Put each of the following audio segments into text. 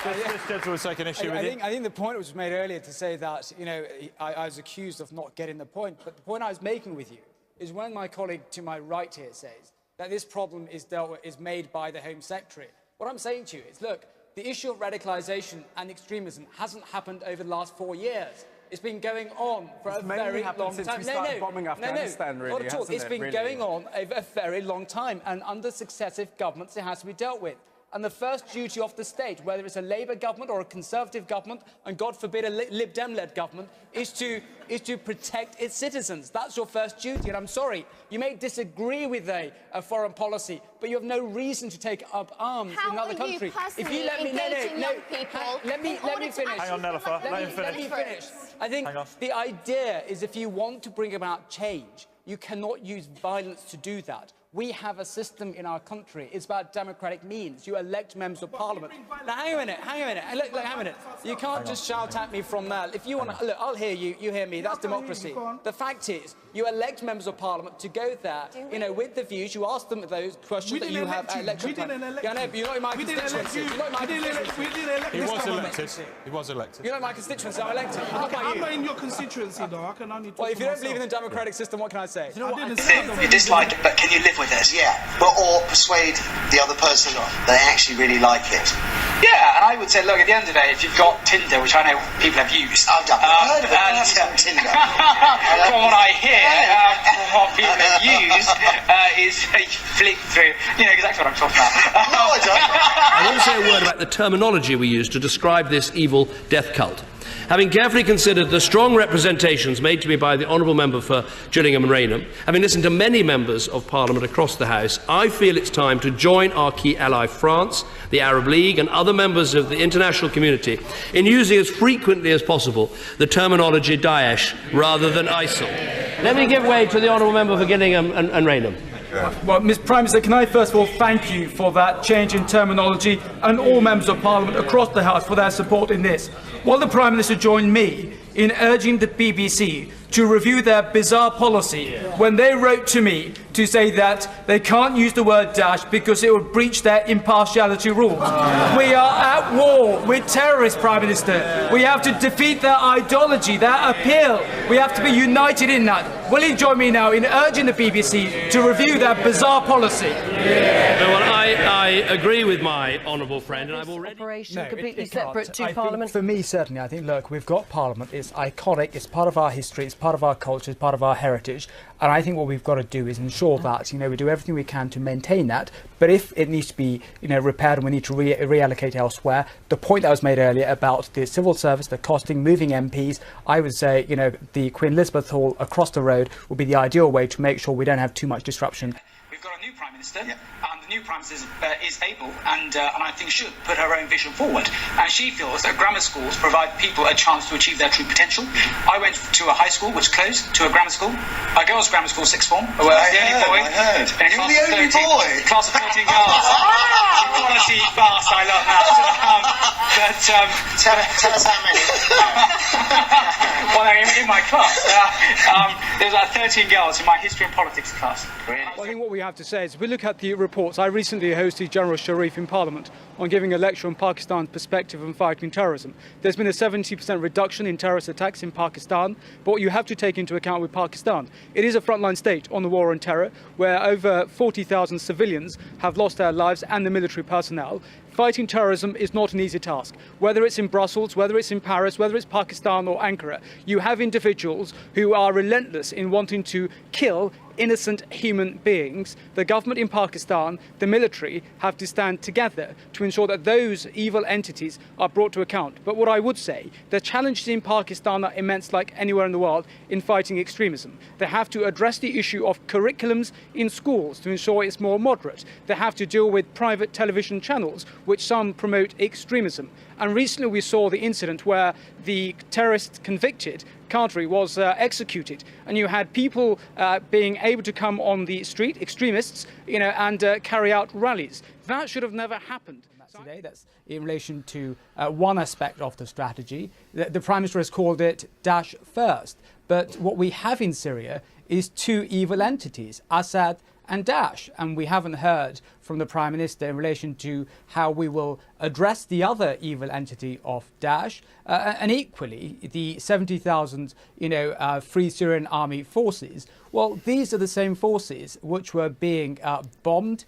This gentleman was taking issue with it. I think the point was made earlier to say that, you know, I was accused of not getting the point. But the point I was making with you is when my colleague to my right here says that this problem is made by the Home Secretary. What I'm saying to you is, look, the issue of radicalisation and extremism hasn't happened over the last 4 years. It's been going on for a very long time. Bombing Afghanistan, really, not at all. It's been going on over a very long time, and under successive governments, it has to be dealt with. And the first duty of the state, whether it's a Labour government or a Conservative government, and God forbid a Lib Dem-led government, is to protect its citizens. That's your first duty. And I'm sorry, you may disagree with a foreign policy, but you have no reason to take up arms in another country. If you let me, let me finish. Hang on, Nelifer. Let me finish. I think the idea is if you want to bring about change, you cannot use violence to do that. We have a system in our country. It's about democratic means. You elect members of parliament. Now, hang a minute. Look, hang a minute. You can't just shout at me from there. If you want to, look, I'll hear you. You hear me. That's democracy. The fact is, you elect members of parliament to go there, you know, with the views. You ask them those questions that you have election time. Yeah, no, but you're not in my constituency. You're not in my constituency. He was elected. You're not in my constituency. I'm elected. I'm not in your constituency, though. I can only talk Well, if you don't believe in the democratic system, what can I say? You dislike it, but can you live with it? Yeah, or persuade the other person that they actually really like it. Yeah, and I would say, look, at the end of the day, if you've got Tinder, which I know people have used, I've heard of it. Tinder. From what I hear, from what people have used, is you flick through. You know exactly what I'm talking about. No, I don't. I want to say a word about the terminology we use to describe this evil death cult. Having carefully considered the strong representations made to me by the Honourable Member for Gillingham and Rainham, having listened to many members of Parliament across the House, I feel it's time to join our key ally France, the Arab League and other members of the international community in using as frequently as possible the terminology Daesh rather than ISIL. Let me give way to the Honourable Member for Gillingham and Rainham. Well, Mr Prime Minister, can I first of all thank you for that change in terminology and all members of Parliament across the House for their support in this. Will the Prime Minister join me in urging the BBC to review their bizarre policy when they wrote to me to say that they can't use the word Daesh because it would breach their impartiality rules? We are at war with terrorists, Prime Minister. We have to defeat their ideology, their appeal. We have to be united in that. Will he join me now in urging the BBC to review their bizarre policy? Well, I agree with my honourable friend, and I've already... completely separate to Parliament. For me, certainly, I think, look, we've got Parliament. It's iconic. It's part of our history. It's part of our culture. It's part of our heritage. And I think what we've got to do is ensure that, you know, we do everything we can to maintain that. But if it needs to be, you know, repaired and we need to reallocate elsewhere, the point that was made earlier about the civil service, the costing, moving MPs, I would say, you know, the Queen Elizabeth Hall across the road would be the ideal way to make sure we don't have too much disruption. We've got a new Prime Minister, and the new Prime Minister is able and I think should put her own vision forward. And she feels that grammar schools provide people a chance to achieve their true potential. I went to a high school which closed, to a grammar school, a girls' grammar school, sixth form. I was the only boy. I heard. You were the only boy? Class of 13 girls. Equality fast, I love that. Tell us how many. Well, in my class, there was like 13 girls in my history and politics class. Well, I think what we have to say is, if we look at the reports, I recently hosted General Sharif in Parliament on giving a lecture on Pakistan's perspective on fighting terrorism. There's been a 70% reduction in terrorist attacks in Pakistan, but what you have to take into account with Pakistan, it is a frontline state on the war on terror, where over 40,000 civilians have lost their lives and the military personnel. Fighting terrorism is not an easy task. Whether it's in Brussels, whether it's in Paris, whether it's Pakistan or Ankara, you have individuals who are relentless in wanting to kill innocent human beings. The government in Pakistan, the military, have to stand together to ensure that those evil entities are brought to account. But what I would say, the challenges in Pakistan are immense, like anywhere in the world, in fighting extremism. They have to address the issue of curriculums in schools to ensure it's more moderate. They have to deal with private television channels, which some promote extremism. And recently we saw the incident where the terrorist convicted Qadri was executed, and you had people being able to come on the street, extremists, you know, and carry out rallies. That should have never happened. Today, that's in relation to one aspect of the strategy. The Prime Minister has called it Daesh first. But what we have in Syria is two evil entities, Assad and Daesh. And we haven't heard from the Prime Minister in relation to how we will address the other evil entity of Daesh, and equally the 70,000, Free Syrian Army forces. Well, these are the same forces which were being bombed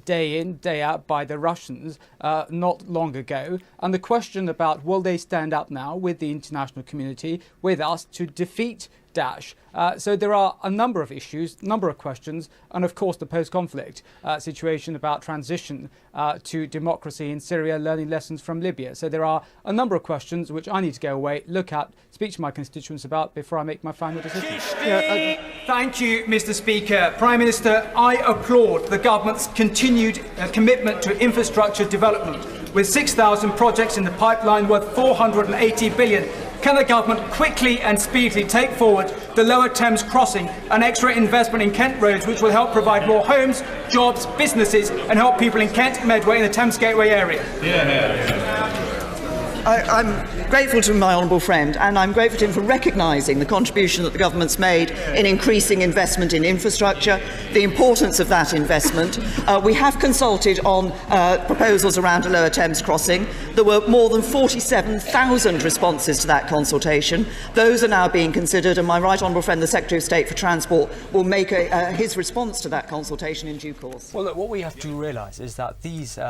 day in, day out by the Russians not long ago. And the question about will they stand up now with the international community, with us, to defeat Daesh? So there are a number of issues, number of questions, and of course the post-conflict situation about transition to democracy in Syria, learning lessons from Libya. So there are a number of questions which I need to go away, look at, speak to my constituents about before I make my final decision. Thank you, Mr. Speaker. Prime Minister, I applaud the government's continued commitment to infrastructure development, with 6,000 projects in the pipeline worth £480 billion. Can the government quickly and speedily take forward the Lower Thames crossing and extra investment in Kent roads, which will help provide more homes, jobs, businesses, and help people in Kent, Medway, and the Thames Gateway area? I'm grateful to my honourable friend, and I'm grateful to him for recognising the contribution that the government's made in increasing investment in infrastructure, the importance of that investment. We have consulted on proposals around a Lower Thames crossing. There were more than 47,000 responses to that consultation. Those are now being considered, and my right honourable friend, the Secretary of State for Transport, will make his response to that consultation in due course. Well, look, what we have to realise is that these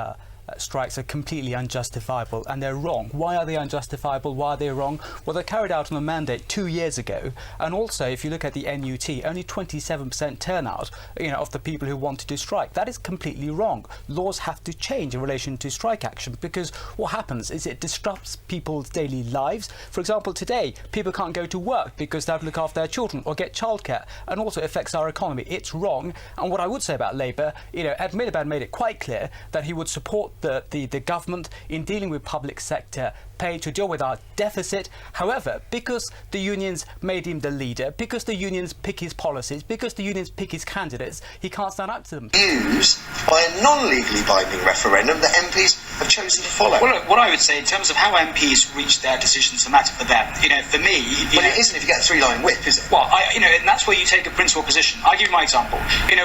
strikes are completely unjustifiable, and they're wrong. Why are they unjustifiable? Why are they wrong? Well, they're carried out on a mandate 2 years ago, and also if you look at the NUT, only 27% turnout of the people who wanted to strike. That is completely wrong. Laws have to change in relation to strike action, because what happens is it disrupts people's daily lives. For example, today people can't go to work because they have to look after their children or get childcare, and also affects our economy. It's wrong. And what I would say about Labour, Ed Miliband made it quite clear that he would support the government in dealing with public sector pay to deal with our deficit. However, because the unions made him the leader, because the unions pick his policies, because the unions pick his candidates, he can't stand up to them. Used by a non-legally binding referendum that MPs have chosen to follow. Well, look, what I would say in terms of how MPs reach their decisions, a matter for them. For me, it isn't if you get a three-line whip, is it? Well, and that's where you take a principal position. I'll give you my example.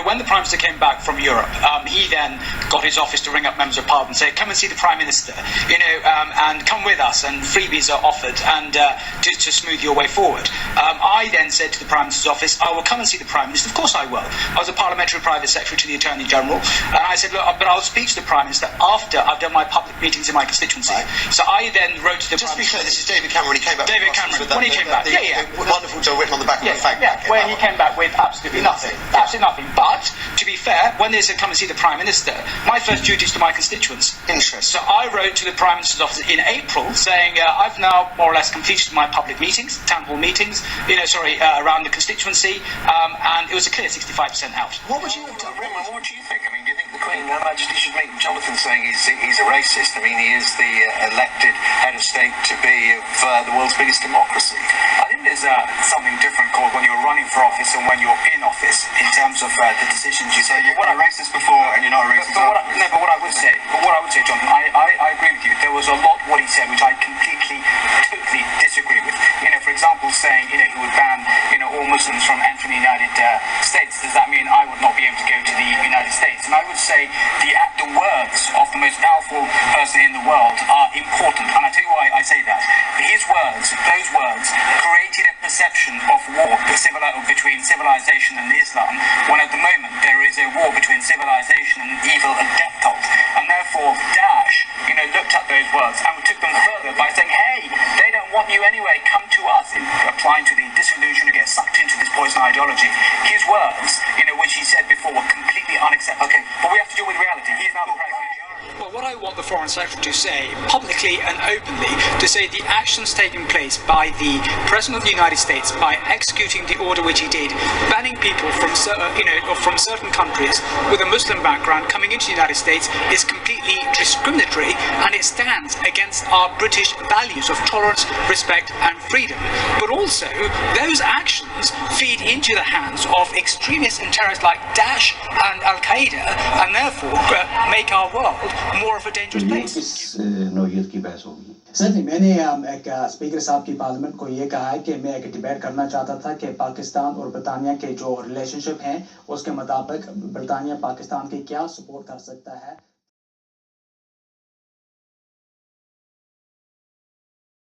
When the Prime Minister came back from Europe, he then got his office to ring up members of Parliament and say, come and see the Prime Minister, and come with us, and freebies are offered, and to smooth your way forward. I then said to the Prime Minister's office, I will come and see the Prime Minister. Of course I will. I was a parliamentary private secretary to the Attorney General, and I said, look, but I'll speak to the Prime Minister after I've done my public meetings in my constituency. Right. So I then wrote to the Prime Minister. Just to be clear, this is David Cameron when he came back. David Cameron, when he came back. Wonderful job written on the back of the fag packet. Where he came back with absolutely nothing. Absolutely nothing. But, to be fair, when they said come and see the Prime Minister, my first duty is to my constituents. Interesting. So I wrote to the Prime Minister's office in April saying, I've now more or less completed my public meetings, town hall meetings, around the constituency, and it was a clear 65% out. What would you have done? Rehman, what would you think? Do you think the Queen, Her Majesty, should make Jonathan saying he's a racist? He is the elected head of state to be of the world's biggest democracy. I think there's something different called when you're running for office and when you're in office in terms of the decisions you say. You've been a racist before and you're not a racist after. But what I would say, Jonathan, I agree with you. There was a lot what he said which I totally disagree with. For example, saying he would ban all Muslims from entering the United States. Does that mean I would not be able to go to the United States? And I would say the words of the most powerful person in the world are important, and I tell you why I say that. Those words created a perception of war between civilization and Islam, when at the moment there is a war between civilization and evil and death cult. And therefore Daesh looked at those words and we took them further by saying, hey, they don't want you anyway, come to us, in applying to the disillusion who get sucked into this poison ideology. His words, which he said before, were completely unacceptable. Okay, but we have to deal with reality. He's now the President. Well, what I want the Foreign Secretary to say, publicly and openly, to say the actions taken place by the President of the United States by executing the order which he did, banning people from certain countries with a Muslim background coming into the United States, is completely discriminatory, and it stands against our British values of tolerance, respect and freedom. But also, those actions feed into the hands of extremists and terrorists like Daesh and Al-Qaeda, and therefore make our world more of a dangerous place. नौयत की बहस होगी Certainly, मैंने एक speaker साहब की parliament को ये कहा है कि मैं एक डिबेट करना चाहता था कि पाकिस्तान और ब्रिटानिया के जो रिलेशनशिप हैं उसके मुताबिक ब्रिटानिया पाकिस्तान की क्या सपोर्ट कर सकता है